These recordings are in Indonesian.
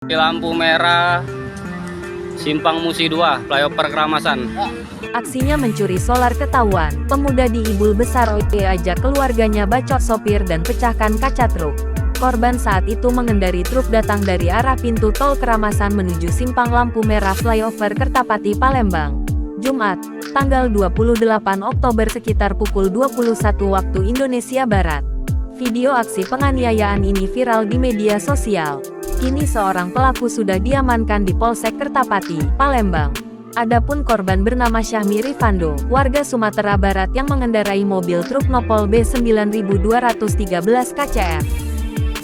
Di lampu merah Simpang Musi 2, flyover Keramasan. Aksinya mencuri solar ketahuan. Pemuda di Ibul Besar OE ajak keluarganya bacok sopir dan pecahkan kaca truk. Korban saat itu mengendari truk datang dari arah pintu tol Keramasan menuju simpang lampu merah flyover Kertapati Palembang. Jumat, tanggal 28 Oktober sekitar pukul 21 waktu Indonesia Barat. Video aksi penganiayaan ini viral di media sosial. Kini seorang pelaku sudah diamankan di Polsek Kertapati, Palembang. Adapun korban bernama Syahmi Rifando, warga Sumatera Barat yang mengendarai mobil truk Nopol B9213 KCR.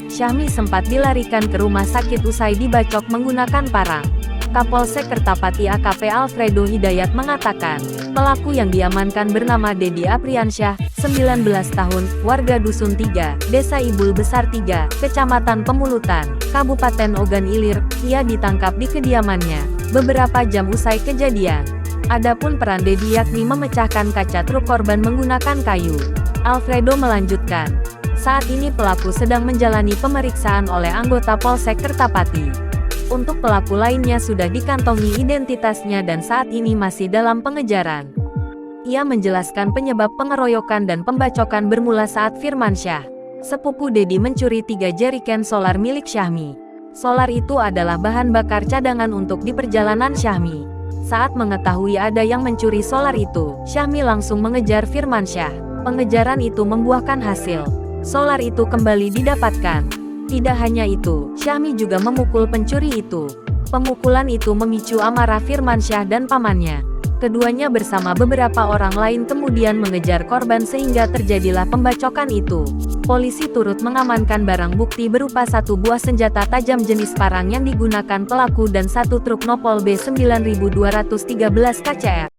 Syahmi sempat dilarikan ke rumah sakit usai dibacok menggunakan parang. Kapolsek Kertapati AKP Alfredo Hidayat mengatakan, pelaku yang diamankan bernama Dedi Apriansyah, 19 tahun, warga Dusun 3, Desa Ibul Besar 3, Kecamatan Pemulutan, Kabupaten Ogan Ilir. Ia ditangkap di kediamannya beberapa jam usai kejadian. Adapun peran Dedi yakni memecahkan kaca truk korban menggunakan kayu. Alfredo melanjutkan, saat ini pelaku sedang menjalani pemeriksaan oleh anggota Polsek Kertapati. Untuk pelaku lainnya sudah dikantongi identitasnya dan saat ini masih dalam pengejaran. Ia menjelaskan penyebab pengeroyokan dan pembacokan bermula saat Firmansyah, sepupu Dedi, mencuri 3 jeriken solar milik Syahmi. Solar itu adalah bahan bakar cadangan untuk di perjalanan Syahmi. Saat mengetahui ada yang mencuri solar itu, Syahmi langsung mengejar Firmansyah. Pengejaran itu membuahkan hasil. Solar itu kembali didapatkan. Tidak hanya itu, Syahmi juga memukul pencuri itu. Pemukulan itu memicu amarah Firmansyah dan pamannya. Keduanya bersama beberapa orang lain kemudian mengejar korban sehingga terjadilah pembacokan itu. Polisi turut mengamankan barang bukti berupa 1 buah senjata tajam jenis parang yang digunakan pelaku dan 1 truk Nopol B9213 KCR.